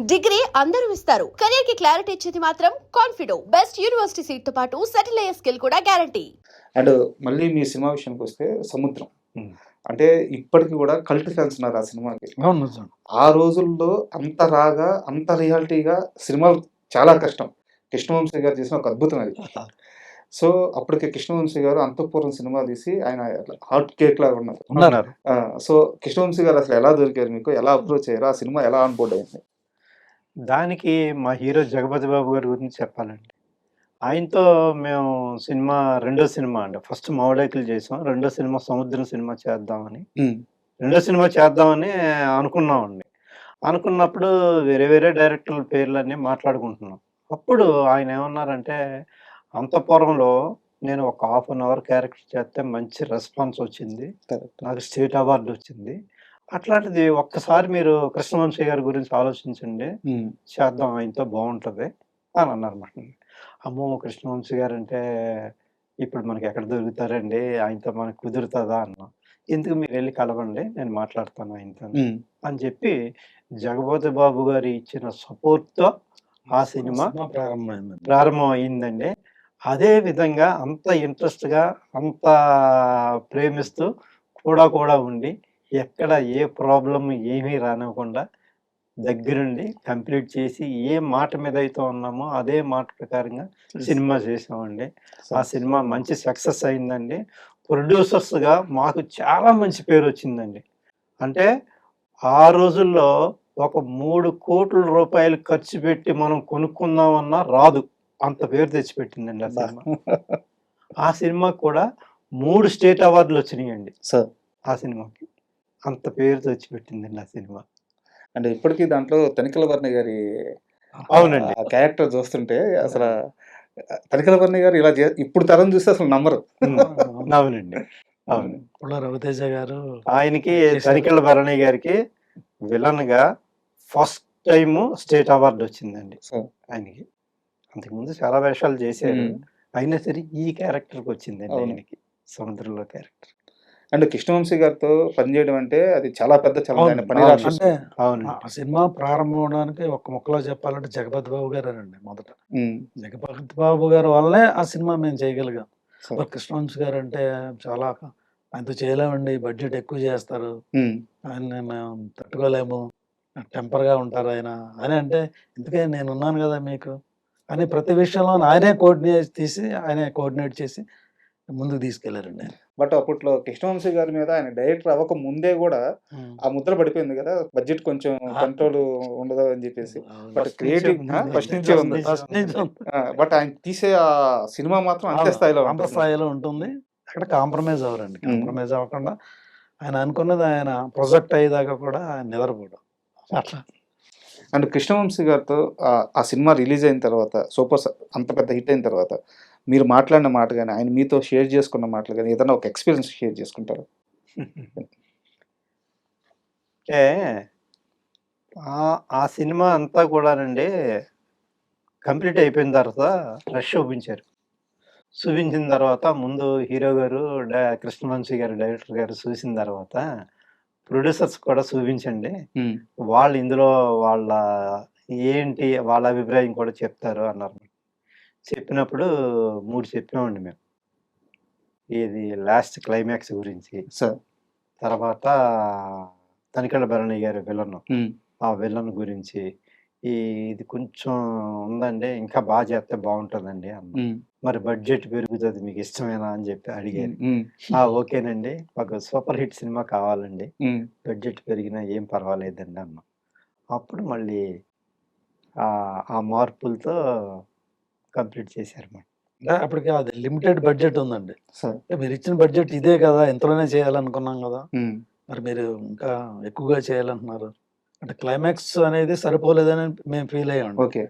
Degree అందరూ ఇస్తారు. Career కి క్లారిటీ ఇచ్చేది మాత్రం కాన్ఫిడో. బెస్ట్ యూనివర్సిటీ సీట్ తో పాటు సెటిల్ అయ్యే స్కిల్ కూడా గ్యారంటీ. అండ్ మళ్ళీ మీ సినిమా విషయానికి వస్తే సముద్రం. హ్మ్. అంటే ఇప్పటికి కూడా కల్ట్ ఫ్యాన్స్ ఉన్నారు ఆ సినిమాకి. అవును నిజం. ఆ రోజుల్లో అంత రాగా, అంత రియాలిటీగా సినిమాలు చాలా కష్టం. కృష్ణవంశీ గారు చేసిన ఒక అద్భుతం అది. సో, అప్పటికి కృష్ణవంశీ గారు 'అంతఃపురం' సినిమా తీసి ఆయన హాట్ కేక్ లాగా ఉన్నారు. ఉన్నారు. సో, కృష్ణవంశీ గారు అసలు ఎలా దొరికారు మీకు? ఎలా అప్రోచ్ అయ్యారు? ఆ సినిమా ఎలా ఆన్ బోర్డ్ అయింది? దానికి మా హీరో 'జగపతి బాబు' గారి గురించి చెప్పాలండి. ఆయనతో మేము రెండో సినిమా అండి. ఫస్ట్ 'మామిడాకులు' చేసాం. రెండో సినిమా 'సముద్రం' సినిమా చేద్దామని. రెండో సినిమా చేద్దామని అనుకున్నామండి. అనుకున్నప్పుడు వేరే వేరే డైరెక్టర్ల పేర్లన్నీ మాట్లాడుకుంటున్నాం. అప్పుడు ఆయన ఏమన్నారంటే, 'అంతఃపురంలో' నేను ఒక హాఫ్ అన్ అవర్ క్యారెక్టర్ చేస్తే మంచి రెస్పాన్స్ వచ్చింది. కరెక్ట్. నాకు స్టేట్ అవార్డ్ వచ్చింది. అట్లాంటిది ఒక్కసారి మీరు కృష్ణవంశీ గారి గురించి ఆలోచించండి. చేద్దాం ఆయనతో బావుంటది అని అన్నారన్నమాట. అమ్మో! కృష్ణవంశీ గారంటే ఇప్పుడు మనకి ఎక్కడ దొరుకుతారండి? ఆయనతో మనకు కుదురుతదా అన్నా. ఎందుకు మీరెళ్లి కలవండి. నేను మాట్లాడతాను ఆయనతోని అని చెప్పి 'జగపతి బాబు' గారు ఇచ్చిన సపోర్ట్‌తో ఆ సినిమా ప్రారంభం అయిందండి. అదే విధంగా అంత ఇంట్రెస్ట్‌గా, అంత ప్రేమిస్తూ కూడా ఉండి, ఎక్కడ ఏ ప్రాబ్లమ్ ఏమీ రానివ్వకుండా దగ్గరుండి కంప్లీట్ చేసి, ఏ మాట మీద అయితే ఉన్నామో అదే మాట ప్రకారంగా సినిమా చేసామండి. ఆ సినిమా మంచి సక్సెస్ అయిందండి. ప్రొడ్యూసర్స్‌గా మాకు చాలా మంచి పేరొచ్చిందండి. అంటే ఆ రోజుల్లో ఒక 3,00,00,000 ఖర్చు పెట్టి మనం కొనుక్కుందామన్నా రాదు. అంత పేరు తెచ్చిపెట్టిందండి ఆ సినిమా. ఆ సినిమాకి కూడా 3 స్టేట్ అవార్డులొచ్చినియండి. సార్. ఆ సినిమాకి. అంత పేరు తెచ్చిపెట్టిందండి ఆ సినిమా. అంటే ఇప్పటికి దాంట్లో 'తనికెళ్ళ భరణి' గారి అవునండి. ఆ క్యారెక్టర్ చూస్తుంటే అసల 'తనికెళ్ళ భరణి' గారు ఇలా ఇప్పుడు తరం చూస్తే అసలు నమ్మరు. అవునండి. అవును. పుల్ల రవితేజ గారు ఆయనకి చేశారు. 'తనికెళ్ళ భరణి' గారికి విలన్‌గా ఫస్ట్ టైము స్టేట్ అవార్డ్ వచ్చిందండి సార్. ఆయనకి. అంతకుముందు చాలా వేషాలు చేశారు. అయినా సరే ఈ క్యారెక్టర్‌కి వచ్చిందండి అవును. ఆయనకి. 'సముద్రంలో' క్యారెక్టర్. అండ్ కృష్ణవంశీ గారితో పనిచేయడం అంటే అది చాలా పెద్ద ఛాలెంజ్. ఆయన పని అవును. రాక్షసుడు. అంటే అవునండి. ఆ సినిమా ప్రారంభం అవడానికి ఒక్క ముక్కలో చెప్పాలంటే జగపతి బాబు గారేనండి మొదట. హ్మ్. జగపతి బాబు గారి వల్లనే ఆ సినిమా మేము చేయగలిగాం. సార్. మరి కృష్ణవంశీ గారు అంటే చాలా ఆయనతో చేయలేమండి. బడ్జెట్ ఎక్కువ చేస్తారు. హ్మ్. ఆయన్ని మేము తట్టుకోలేము. టెంపర్‌గా ఉంటారు ఆయన అని అంటే, ఎందుకే నేనున్నాను గదా మీకు అని ప్రతి విషయంలో ఆయనే కోఆర్డినేట్ చేసి ముందుకు తీసుకెళ్లారండి ఆయన. బట్ అప్పట్లో కృష్ణవంశీ గారి మీద ఆయన డైరెక్టర్ అవ్వక ముందే గూడా ఆ ముద్ర పడిపోయింది గదా! బడ్జెట్ కొంచెం కంట్రోల్ ఉండదు అని జెప్పేసి. అవును. బట్ ఫస్ట్ క్రియేటివ్ నుంచే ఉంది. ఫస్ట్ నుంచే ఉంది. ఫస్ట్ నుంచి ఉంది. బట్ ఆయన తీసే ఆ సినిమా మాత్రం అంతే స్థాయిలో అంత ఉంటుంది. స్థాయిలో ఉంటుంది. అక్కడ కాంప్రమైజ్ అవ్వరండి. హ్మ్. కాంప్రమైజ్ అవ్వకుండా ఆయన అనుకున్నది ఆయన ప్రొజెక్ట్ అయ్యేదాకా కూడా ఆయన నిద్రపోడు. అట్లా. అండ్ కృష్ణవంశీ గారితో ఆ సినిమా రిలీజ్ అయిన తర్వాత అంత పెద్ద హిట్ అయిన తర్వాత మీరు మాట్లాడిన మాట గాని, ఆయన మీతో షేర్ చేసుకున్న మాటలు గాని ఏదైనా ఒక ఎక్స్‌పీరియన్స్ షేర్ చేసుకుంటారా? అంటే ఆ సినిమా అంతా కూడానండి కంప్లీట్ అయిపోయిన తర్వాత రష్ చూపించారు. చూపించిన తర్వాత ముందు హీరో గారు కృష్ణవంశీ గారు డైరెక్టర్ గారు చూసిన తర్వాత ప్రొడ్యూసర్స్ కూడా చూపించండి. హ్మ్. వాళ్ళు ఇందులో వాళ్ళ వాళ్ళ అభిప్రాయం కూడా చెప్తారు అన్నారు. చెప్పినప్పుడు 3 చెప్పామండి మేము. ఇది లాస్ట్ క్లైమాక్స్ గురించి. సార్. తర్వాత 'తనికెళ్ళ భరణి' గారి విలన్. హ్మ్. ఆ విలన్ గురించి. ఇది కొంచెం ఉందండి. ఇంకా చేస్తే బావుంటదండి అన్నా. హ్మ్. మరి బడ్జెట్ పెరుగుతది మీకు ఇష్టమేనా అని చెప్పి అడిగారు. హ్మ్. ఓకేనండి. మాకు సూపర్ హిట్ సినిమా కావాలండి. హ్మ్. బడ్జెట్ పెరిగినా ఏం పర్వాలేదండి అన్నాం. అప్పుడు మళ్ళీ ఆ మార్పులతో కంప్లీట్ చేశారన్నమాట. అంటే అప్పటికి అది లిమిటెడ్ బడ్జెట్ ఉందండి. సార్. అంటే మీరిచ్చిన బడ్జెట్ ఇదే కదా! ఇంతలోనే చేయాలనుకున్నాం గదా! హ్మ్. మరి మీరు ఇంకా ఎక్కువగా చేయాలంటున్నారు. అంటే క్లైమాక్స్ అనేది సరిపోలేదని మేము ఫీల్ అయ్యామండి. ఓకే.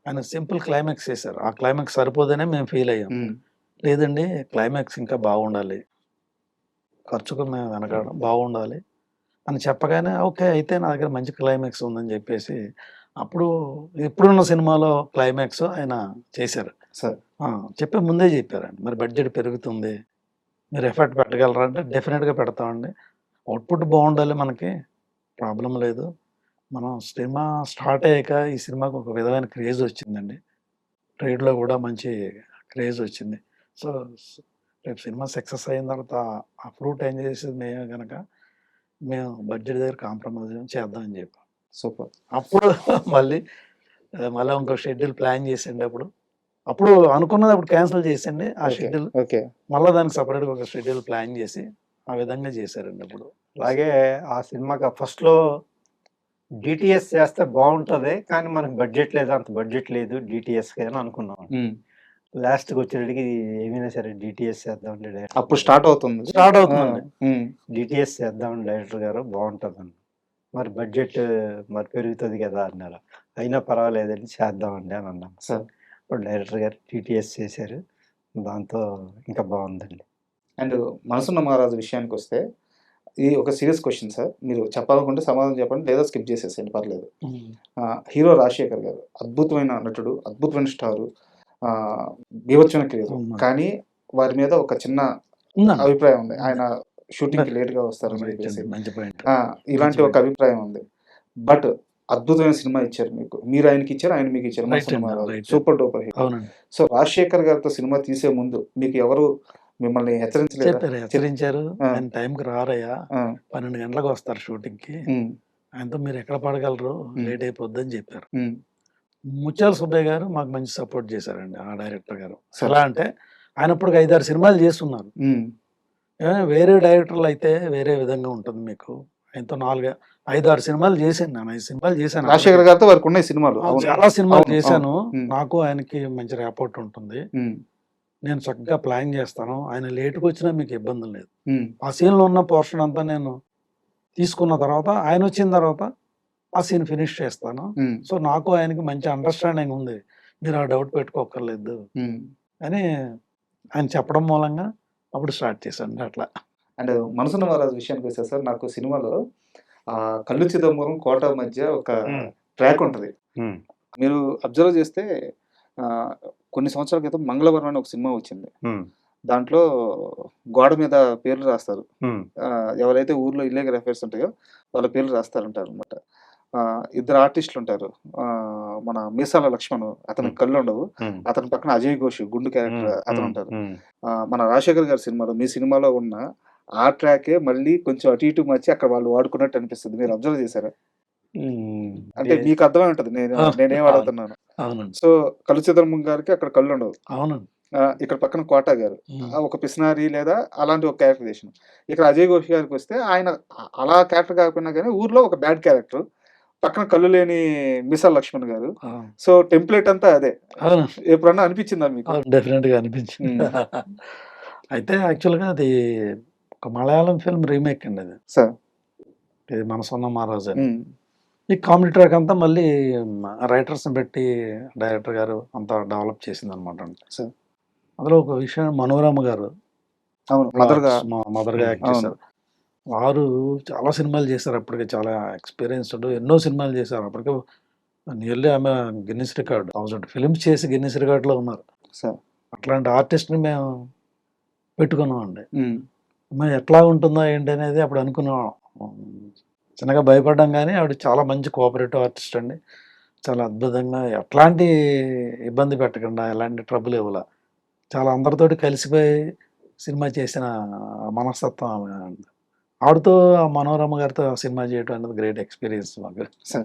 ఆయన సింపుల్ క్లైమాక్స్ చేశారు. ఆ క్లైమాక్స్ సరిపోదనే మేము ఫీల్ అయ్యాం. హ్మ్. లేదండి క్లైమాక్స్ ఇంకా బాగుండాలి. ఖర్చుకు మేము వెనకాడం బాగుండాలి అని చెప్పగానే ఓకే. అయితే నా దగ్గర మంచి క్లైమాక్స్ ఉందని చెప్పేసి అప్పుడు ఇప్పుడున్న సినిమాలో క్లైమాక్స్ ఆయన చేశారు. సార్. చెప్పే ముందే చెప్పారండి. మరి బడ్జెట్ పెరుగుతుంది. మీరు ఎఫర్ట్ పెట్టగలరా అంటే డెఫినిట్‌గా పెడతామండి. అవుట్‌పుట్ బావుండాలి మనకి. ప్రాబ్లమ్ లేదు. మనం సినిమా స్టార్ట్ అయ్యాక ఈ సినిమాకి ఒక విధమైన క్రేజ్ వచ్చిందండి. ట్రేడ్‌లో కూడా మంచి క్రేజ్ వచ్చింది. సో, రేపు సినిమా సక్సెస్ అయిన తర్వాత ఆ ఫ్రూట్ ఎంజాయ్ చేసేది మేమే గనక, మేము బడ్జెట్ దగ్గర కాంప్రమైజ్ చేద్దాం అని చెప్పాం. సూపర్. అప్పుడు మళ్ళీ మళ్ళా ఇంకో షెడ్యూల్ ప్లాన్ చేసిండే అప్పుడు. అప్పుడు అనుకున్నది అప్పుడు క్యాన్సిల్ చేసండి ఆ ఓకే. షెడ్యూల్. ఓకే. మళ్ళా దానికి సెపరేట్‌గా ఒక షెడ్యూల్ ప్లాన్ చేసి, ఆ విధంగా చేశారండి అప్పుడు. అలాగే ఆ సినిమాకి ఫస్ట్‌లో డీటీఎస్ చేస్తే బావుంటది. కానీ మనకు బడ్జెట్ లేదు. అంత బడ్జెట్ లేదు డీటీఎస్‌కి అని అనుకున్నాం. హ్మ్. లాస్ట్‌కి వచ్చేటప్పటికి ఏమైనా సరే డీటీఎస్ చేద్దామండి డైరెక్టర్ అప్పుడు గారు. స్టార్ట్ అవుతుంది. స్టార్ట్ ఆ! అవుతుందండి. హ్మ్. డీటీఎస్ చేద్దామండి డైరెక్టర్ గారు బావుంటదని. మరి బడ్జెట్ మరి పెరుగుతది కదా అన్నారు. అయినా పర్వాలేదండి చేద్దామండి అని అన్నాం. సార్. ఇప్పుడు డైరెక్టర్ గారు డీటీఎస్ చేశారు. దాంతో ఇంకా బావుందండి. అండ్ 'మనసున్న మహారాజు' విషయానికొస్తే ఇది ఒక సీరియస్ క్వెషన్ సార్. మీరు చెప్పాలనుకుంటే సమాధానం చెప్పండి. లేదా స్కిప్ చేసేసేయండి పర్లేదు. హ్మ్. హీరో 'రాజశేఖర్' గారు అద్భుతమైన నటుడు, అద్భుతమైన స్టారు, బీభత్సమైన కెరీర్. అవును. కానీ వారి మీద ఒక చిన్న ఉందండి. అభిప్రాయం ఉంది. ఉంది. ఆయన షూటింగ్‌కి లేట్‌గా వస్తారని రైట్ చెప్పేసి. అండి. మంచి పాయింట్. ఇలాంటి ఒక అభిప్రాయం ఉంది. బట్ అద్భుతమైన సినిమా ఇచ్చారు మీకు. మీరు ఆయనకిచ్చారు, ఆయన మీకిచ్చారు. రైట్ 'మనసున్న అండి. మహారాజు' రైట్. Super duper hit. అవునండి. సో 'రాజశేఖర్' గారితో సినిమా తీసే ముందు మీకు ఎవరు మిమ్మల్ని హెచ్చరించలేదా? చెప్పారు. హెచ్చరించారు. ఆ! ఆయన టైంకి రారయ్యా. ఆ! 12 గంటలకు వస్తారు షూటింగ్‌కి. హ్మ్. ఆయనతో మీరు ఎక్కడ పడగలరు. హ్మ్. లేట్ అయిపోద్దని చెప్పారు. హ్మ్. ముత్యాల సుబ్బయ్య గారు మాకు మంచి సపోర్ట్ చేశారండి. ఆ డైరెక్టర్ గారు. సార్. ఎలా అంటే ఆయన అప్పటికి 5, 6 సినిమాలు చేసున్నారు. హ్మ్. వేరే డైరెక్టర్లు అయితే వేరే విధంగా ఉంటుంది మీకు. ఆయనతో 5, 6 సినిమాలు చేశాను నేను. 5 సినిమాలు చేశాను అప్పటికే. 'రాజశేఖర్' గారితో వారికున్నాయి సినిమాలు. అవును. చాలా సినిమాలు అవును. అవును. చేశాను. హ్మ్. నాకు ఆయనకి మంచి ర్యాపోర్ట్ ఉంటుంది. హ్మ్. నేను చక్కగా ప్లాన్ చేస్తాను. ఆయన లేట్‌గొచ్చినా మీకు ఇబ్బంది లేదు. హ్మ్. ఆ సీన్‌లో ఉన్న పోర్షన్ అంతా నేను తీసుకున్న తర్వాత ఆయనొచ్చిన తర్వాత ఆ సీన్ ఫినిష్ చేస్తాను. హ్మ్. సో, నాకు ఆయనకి మంచి అండర్‌స్టాండింగ్ ఉంది. మీరు ఆ డౌట్ పెట్టుకోక్కర్లేదు హ్మ్. అని ఆయన చెప్పడం మూలంగా అప్పుడు స్టార్ట్ చేశానండి అట్లా. అండ్ 'మనసున్న మహారాజు' విషయానికొస్తే సార్ నాకు సినిమాలో 'కల్లు చిదంబరం', 'కోట' మధ్య ఒక హ్మ్. ట్రాక్ ఉంటది. హ్మ్. మీరు అబ్జర్వ్ చేస్తే ఆహ్, కొన్ని సంవత్సరాల క్రితం 'మంగళవరం' అని ఒక సినిమా వచ్చింది. హ్మ్. దాంట్లో గోడ మీద పేర్లు రాస్తారు. హ్మ్. ఎవరైతే ఊర్లో ఇల్లీగల్ అఫైర్స్ ఉంటాయో వాళ్ళ పేర్లు రాస్తారంటారనమాట. ఇద్దరు ఆర్టిస్టులుంటారు. మన 'మీసాల లక్ష్మణ్' అతనికి హ్మ్. కళ్ళుండవు. హ్మ్. అతని పక్కన 'అజయ్ ఘోష్' గుండు క్యారెక్టర్ హ్మ్. హ్మ్. అతనుంటారు. హ్మ్. మన 'రాజశేఖర్' గారి సినిమాలో మీ సినిమాలో ఉన్న ఆ ట్రాకే మళ్ళీ కొంచెం అటు ఇటు మార్చి అక్కడ వాళ్ళు వాడుకున్నట్టు అనిపిస్తది. మీరు అబ్జర్వ్ చేశారా? హ్మ్. అంటే మీకు అర్థమై ఉంటది నేనేం అవును. అడుగుతున్నానో. అవునండి. సో 'కల్లు చిదంబరం' గారికి అక్కడ కళ్ళుండవు. అవునండి. ఇక్కడ పక్కన 'కోట' గారు. హ్మ్. ఒక పిసినారి లేదా అలాంటి ఒక క్యారెక్టరైజేషన్. ఇక్కడ 'అజయ్ ఘోష్' గారికొస్తే ఆయన అలా క్యారెక్టర్ కాకపోయినా గానీ ఊర్లో ఒక బ్యాడ్ క్యారెక్టర్. పక్కన కళ్ళు లేని 'మీసాల లక్ష్మణ్' గారు. అవును. సో టెంప్లేట్ అంతా అదే. అవును. ఎప్పుడన్నా అనిపించిందా మీకు? అవును. డెఫినిట్‌గా అనిపించింది. హ్మ్. అయితే యాక్చువల్‌గా అది ఒక మలయాళం ఫిల్మ్ రీమేక్ అండి అది. సార్. ఇది 'మనసున్న మహారాజు' అని. హ్మ్. ఈ కామెడీ ట్రాక్ అంతా మళ్ళీ రైటర్స్‌ని పెట్టి డైరెక్టర్ గారు అంతా డెవలప్ చేసిందనమాట అండి. సార్. అందులో ఒక విషయం మనోరమ గారు అవును. మదర్‌గా. మదర్‌గా యాక్ట్ అవును. చేశారు. వారు చాలా సినిమాలు చేశారు అప్పటికే చాలా ఎక్స్‌పీరియన్స్‌డ్ ఎన్నో సినిమాలు చేశారు. అప్పటికే నియర్లీ ఆమె గిన్నిస్ రికార్డ్ 1000 ఫిల్మ్స్ చేసి గిన్నిస్ రికార్డ్‌లో ఉన్నారు. సార్. అట్లాంటి ఆర్టిస్ట్‌ని మేము పెట్టుకున్నామండి. హ్మ్. మరి ఎట్లా ఉంటుందో ఏంటనేది అప్పుడు అనుకున్నాం. చిన్నగా భయపడ్డాం గానీ ఆవిడ చాలా మంచి కోఆపరేటివ్ ఆర్టిస్ట్ అండి. చాలా అద్భుతంగా ఎట్లాంటి ఇబ్బంది పెట్టకుండా, ఎలాంటి ట్రబుల్ ఇవ్వలా. చాలా అందరితోటి కలిసిపోయి సినిమా చేసిన మనస్తత్వం ఆమె. ఆవిడతో ఆ మనోరమ గారితో సినిమా చేయడం అనేది గ్రేట్ ఎక్స్‌పీరియన్స్ మాకు. సార్.